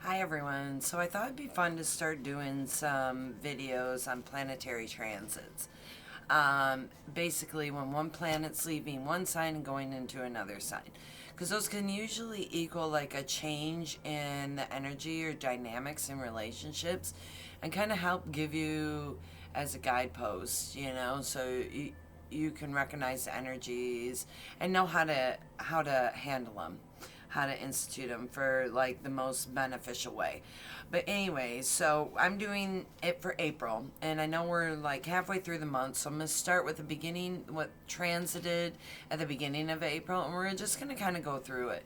Hi everyone. So I thought it'd be fun to start doing some videos on planetary transits. Basically, when one planet's leaving one sign and going into another sign. Because those can usually equal like a change in the energy or dynamics in relationships and kind of help give you as a guidepost, so you can recognize the energies and know how to handle them, how to institute them for like the most beneficial way. But anyway, so I'm doing it for April, and I know we're like halfway through the month, so I'm gonna start with the beginning, what transited at the beginning of April, and we're just gonna kind of go through it.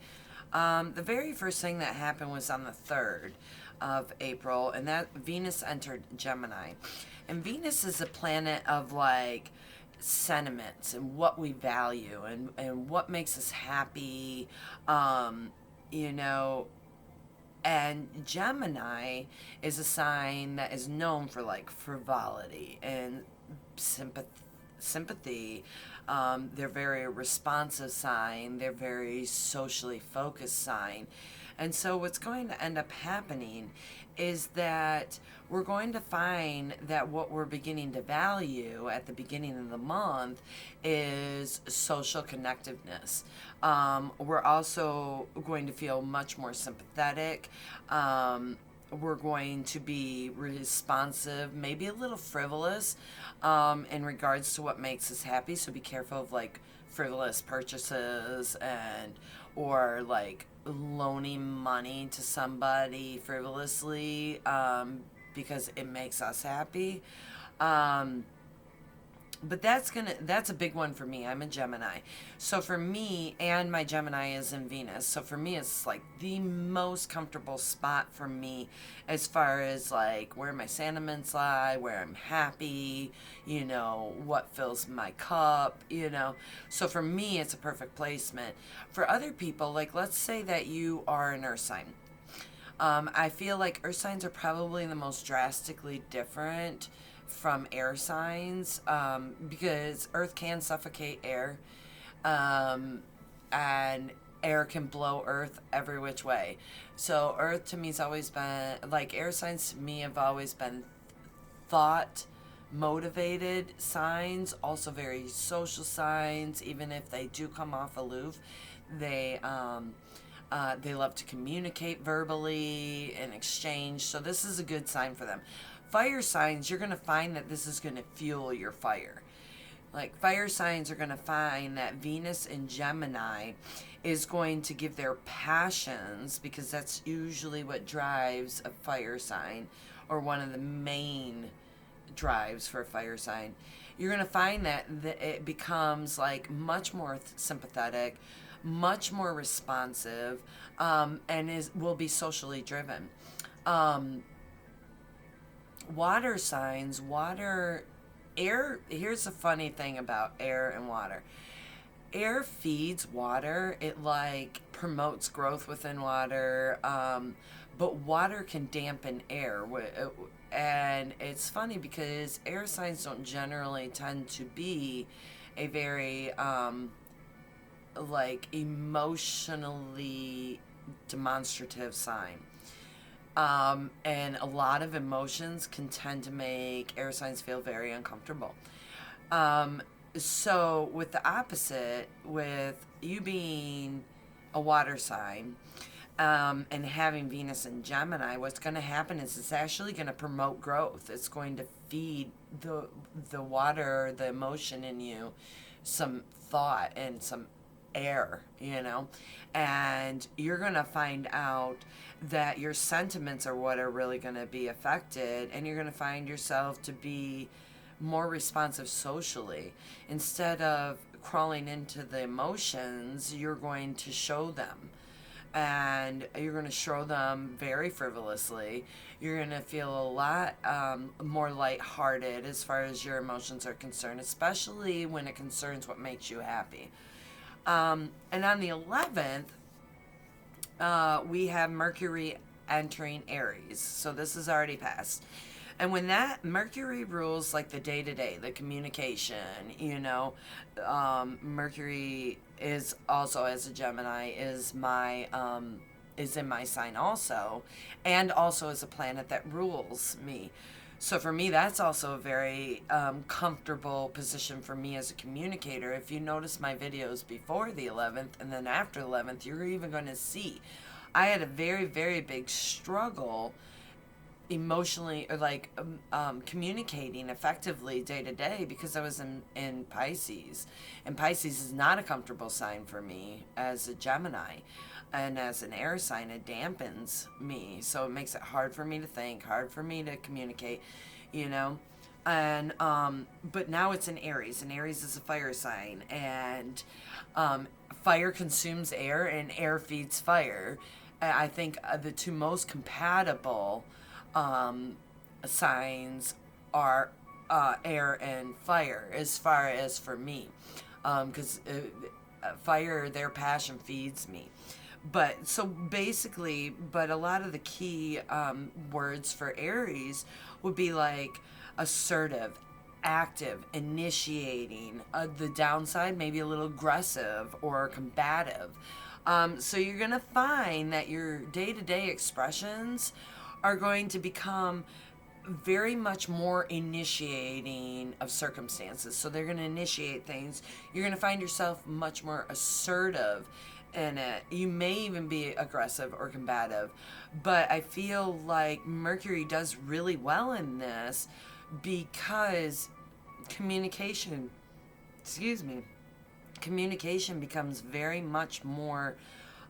The very first thing that happened was on the 3rd of April, and that Venus entered Gemini. And Venus is a planet of like sentiments and what we value and what makes us happy, um, you know. And Gemini is a sign that is known for like frivolity and sympathy. They're very responsive sign. They're very socially focused sign. And so what's going to end up happening is that we're going to find that what we're beginning to value at the beginning of the month is social connectiveness. We're also going to feel much more sympathetic. We're going to be responsive, maybe a little frivolous, in regards to what makes us happy. So be careful of like frivolous purchases and or like loaning money to somebody frivolously, because it makes us happy. Um, but that's a big one for me. I'm a Gemini. So for me, and my Gemini is in Venus. So for me it's like the most comfortable spot for me as far as like where my sentiments lie, where I'm happy, what fills my cup. So for me it's a perfect placement. For other people, like let's say that you are an earth sign. I feel like earth signs are probably the most drastically different from air signs, because earth can suffocate air, um, and air can blow earth every which way. So earth to me has always been like air signs to me have always been thought motivated signs, also very social signs. Even if they do come off aloof, they they love to communicate verbally and exchange. So this is a good sign for them. Fire signs, you're going to find that this is going to fuel your fire. Like fire signs are going to find that Venus in Gemini is going to give their passions, because that's usually what drives a fire sign, or one of the main drives for a fire sign. You're going to find that it becomes like much more sympathetic, much more responsive, and will be socially driven. Um, Water signs, air. Here's the funny thing about air and water. Air feeds water. It like promotes growth within water, but water can dampen air. And it's funny because air signs don't generally tend to be a very like emotionally demonstrative sign. And a lot of emotions can tend to make air signs feel very uncomfortable. So, with the opposite, with you being a water sign, and having Venus in Gemini, what's going to happen is it's actually going to promote growth. It's going to feed the water, the emotion in you, some thought and some air. And you're going to find out that your sentiments are what are really going to be affected, and you're going to find yourself to be more responsive socially. Instead of crawling into the emotions, you're going to show them, and you're going to show them very frivolously. You're going to feel a lot more lighthearted as far as your emotions are concerned, especially when it concerns what makes you happy. And on the 11th, we have Mercury entering Aries. So this is already passed. And when that Mercury rules like the day to day, the communication, Mercury is also, as a Gemini, is my is in my sign also, and also is a planet that rules me. So for me, that's also a very comfortable position for me as a communicator. If you notice my videos before the 11th and then after the 11th, you're even going to see I had a very, very big struggle emotionally, or like communicating effectively day to day, because I was in Pisces, and Pisces is not a comfortable sign for me as a Gemini, and as an air sign it dampens me, so it makes it hard for me to think, hard for me to communicate, you know. And but now it's in Aries, and Aries is a fire sign, and fire consumes air and air feeds fire. I think the two most compatible signs are air and fire, as far as for me, because fire, their passion feeds me. But so basically, but a lot of the key words for Aries would be like assertive, active, initiating. The downside, maybe a little aggressive or combative. So you're going to find that your day-to-day expressions are going to become very much more initiating of circumstances. So they're going to initiate things. You're going to find yourself much more assertive in it. You may even be aggressive or combative. But I feel like Mercury does really well in this because communication, communication becomes very much more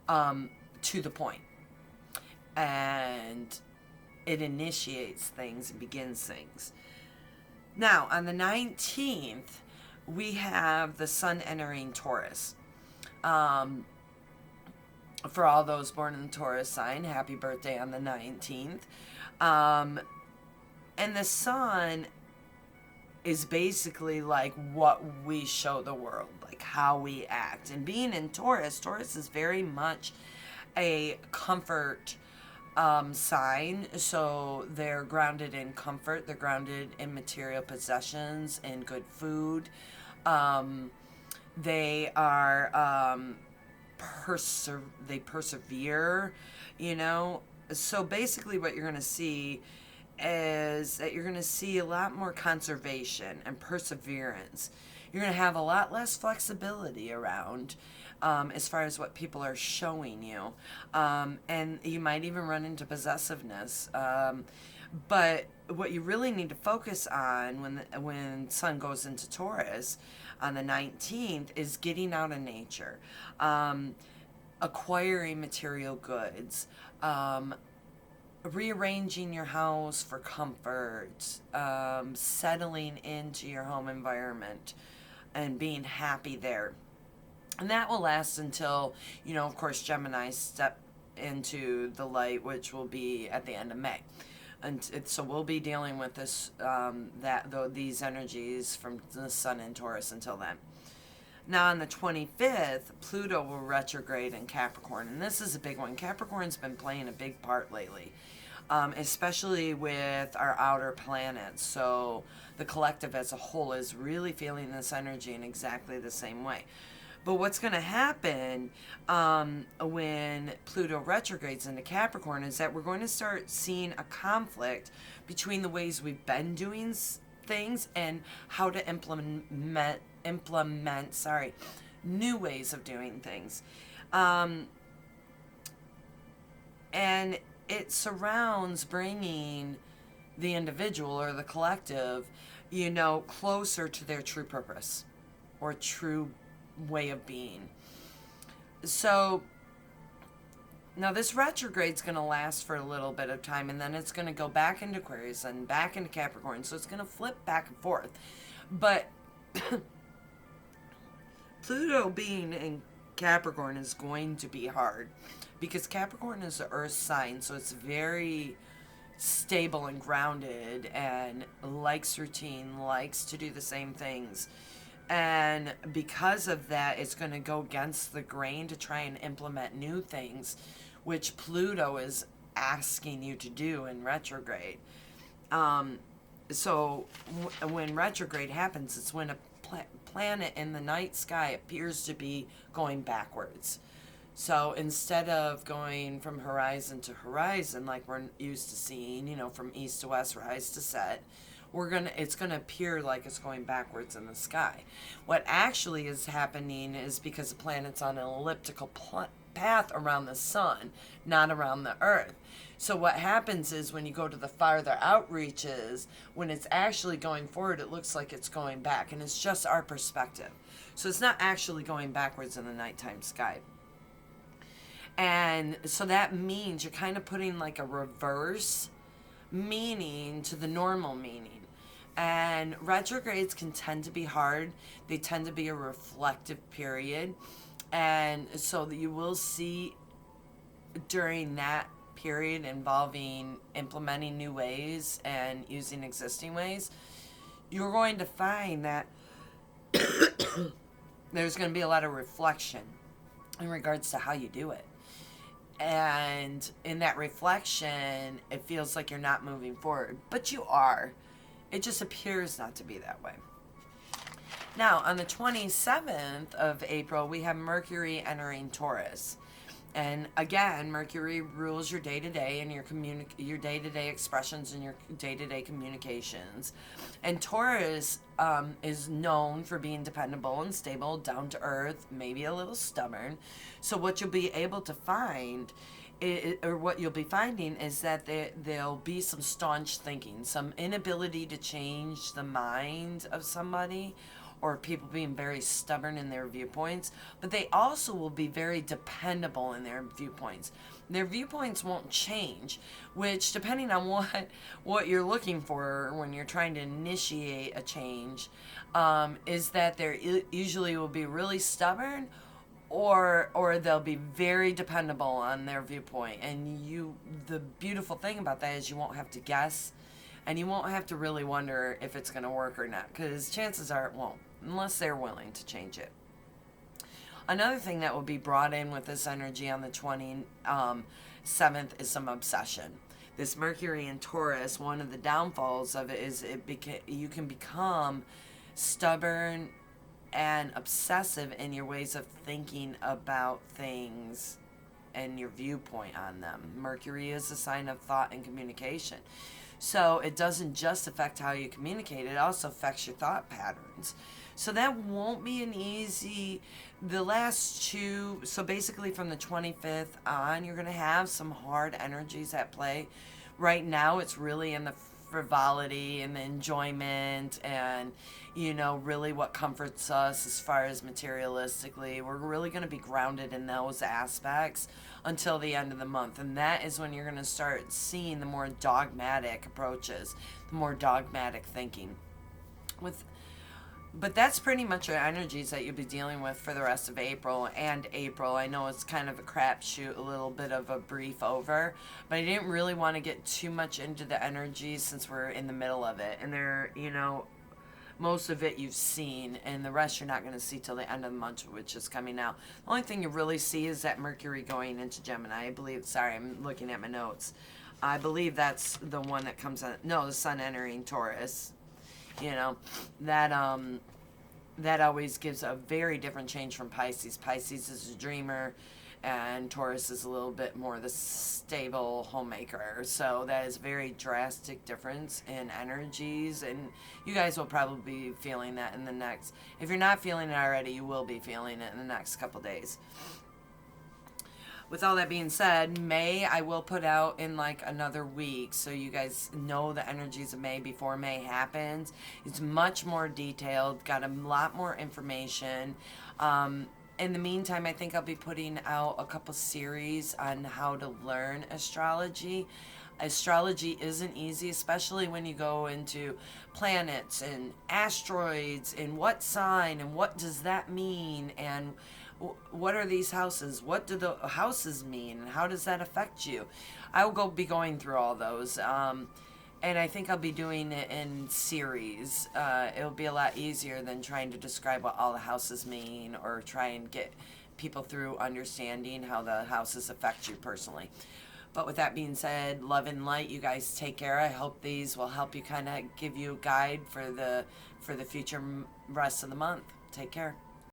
to the point. And it initiates things and begins things. Now, on the 19th, we have the Sun entering Taurus. For all those born in the Taurus sign, happy birthday on the 19th. And the Sun is basically like what we show the world, like how we act. And being in Taurus, Taurus is very much a comfort sign. So they're grounded in comfort, they're grounded in material possessions and good food. They are they persevere, you know. So basically what you're going to see is that you're going to see a lot more conservation and perseverance. You're going to have a lot less flexibility around as far as what people are showing you. And you might even run into possessiveness. But what you really need to focus on when Sun goes into Taurus on the 19th is getting out in nature, acquiring material goods, rearranging your house for comfort, settling into your home environment and being happy there. And that will last until, you know, of course, Gemini step into the light, which will be at the end of May. And so we'll be dealing with this, these energies from the Sun in Taurus until then. Now on the 25th, Pluto will retrograde in Capricorn, and this is a big one. Capricorn's been playing a big part lately, especially with our outer planets. So the collective as a whole is really feeling this energy in exactly the same way. But what's going to happen when Pluto retrogrades into Capricorn is that we're going to start seeing a conflict between the ways we've been doing things and how to implement new ways of doing things. And it surrounds bringing the individual or the collective, you know, closer to their true purpose or true way of being. So now this retrograde's going to last for a little bit of time, and then it's going to go back into Aquarius and back into Capricorn. So it's going to flip back and forth. But Pluto being in Capricorn is going to be hard because Capricorn is the earth sign, so it's very stable and grounded and likes routine, likes to do the same things. And because of that, it's going to go against the grain to try and implement new things, which Pluto is asking you to do in retrograde. So when retrograde happens, it's when a planet in the night sky appears to be going backwards. So instead of going from horizon to horizon like we're used to seeing, from east to west, rise to set, it's gonna appear like it's going backwards in the sky. What actually is happening is because the planet's on an elliptical path around the sun, not around the earth. So what happens is when you go to the farther outreaches, when it's actually going forward, it looks like it's going back, and it's just our perspective. So it's not actually going backwards in the nighttime sky. And so that means you're kind of putting like a reverse meaning to the normal meaning. And retrogrades can tend to be hard. They tend to be a reflective period. And so you will see during that period involving implementing new ways and using existing ways, you're going to find that there's going to be a lot of reflection in regards to how you do it. And in that reflection, it feels like you're not moving forward, but you are. It just appears not to be that way. Now, on the 27th of April, we have Mercury entering Taurus. And again, Mercury rules your day-to-day and your day-to-day expressions and your day-to-day communications. And Taurus is known for being dependable and stable, down to earth, maybe a little stubborn. So what you'll be able to find, what you'll be finding is that there'll be some staunch thinking, some inability to change the mind of somebody, or people being very stubborn in their viewpoints, but they also will be very dependable in their viewpoints. Their viewpoints won't change, which, depending on what you're looking for when you're trying to initiate a change, is that they usually will be really stubborn, or they'll be very dependable on their viewpoint. And the beautiful thing about that is you won't have to guess, and you won't have to really wonder if it's going to work or not, because chances are it won't, unless they're willing to change it. Another thing that will be brought in with this energy on the 27th is some obsession. This Mercury in Taurus, one of the downfalls of it is you can become stubborn and obsessive in your ways of thinking about things and your viewpoint on them. Mercury is a sign of thought and communication. So it doesn't just affect how you communicate, it also affects your thought patterns. So that won't be an easy, the last two, so basically from the 25th on, you're going to have some hard energies at play. Right now, it's really in the frivolity and the enjoyment and, really what comforts us as far as materialistically. We're really going to be grounded in those aspects until the end of the month. And that is when you're going to start seeing the more dogmatic approaches, the more dogmatic thinking. But that's pretty much your energies that you'll be dealing with for the rest of April. I know it's kind of a crapshoot, a little bit of a brief over, but I didn't really want to get too much into the energies since we're in the middle of it. And most of it you've seen, and the rest you're not going to see till the end of the month, which is coming out. The only thing you really see is that Mercury going into Gemini. I'm looking at my notes. I believe that's the one that comes on. No, the Sun entering Taurus. That always gives a very different change from Pisces. Pisces is a dreamer, and Taurus is a little bit more the stable homemaker. So that is a very drastic difference in energies, and you guys will probably be feeling that in the next, if you're not feeling it already, you will be feeling it in the next couple days. With all that being said, May I will put out in like another week, so you guys know the energies of May before May happens. It's much more detailed, got a lot more information. In the meantime, I think I'll be putting out a couple series on how to learn astrology. Astrology isn't easy, especially when you go into planets and asteroids and what sign and what does that mean and what are these houses? What do the houses mean? And how does that affect you? I will be going through all those. And I think I'll be doing it in series. It'll be a lot easier than trying to describe what all the houses mean or try and get people through understanding how the houses affect you personally. But with that being said, love and light, you guys take care. I hope these will help you kind of give you a guide for the future rest of the month. Take care.